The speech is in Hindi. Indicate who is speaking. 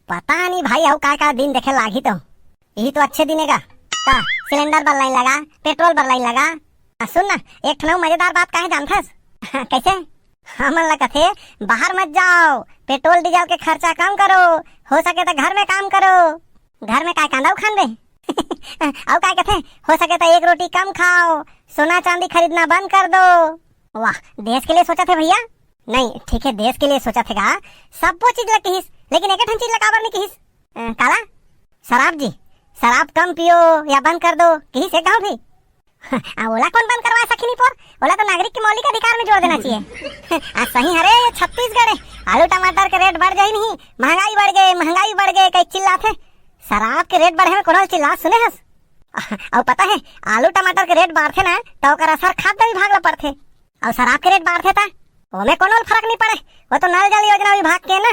Speaker 1: पता नहीं भाई अऊ का दिन देखे लागी तो यही तो अच्छे दिनेगा का सिलेंडर बर लाइन लगा, पेट्रोल बर लाइन लगा। सुन ना एक ठनऊ मजेदार बात काहे जानथस? कैसे? हमन ला कथे बाहर मत जाओ, पेट्रोल डीजल के खर्चा कम करो, हो सके तो घर में काम करो। घर में काय कांदा खान बे? और काय कथे हो सके तो एक रोटी कम खाओ, सोना चांदी खरीदना बंद कर दो। वाह, देश के लिए सोचा थे भैया? नहीं ठीक है, देश के लिए सोचा थे का सब वो चीज लकीस, लेकिन एक ठन चीज लकाबर नहीं किहिस। काला शराब जी, शराब कम पियो या बंद कर दो किहिस एक गाँव भी। ओला कौन बंद करवा सकिनी पर? ओला तो नागरिक के मौलिक अधिकार में जोड़ देना चाहिए। सही हरे ये छत्तीसगढ़ है, आलू टमाटर के रेट बढ़ जाई नहीं, महंगाई बढ़ गए कई चिल्लाते। शराब के रेट बढ़े में कोनो चिल्ला सुने हस? और पता है आलू टमाटर के रेट बढ़ते ना तो ओकर असर खाद्य विभाग ला पड़थे, और शराब के रेट बढ़ते था ओमे कोनो फर्क नहीं पड़े, वो तो नल जल योजना विभाग के ना।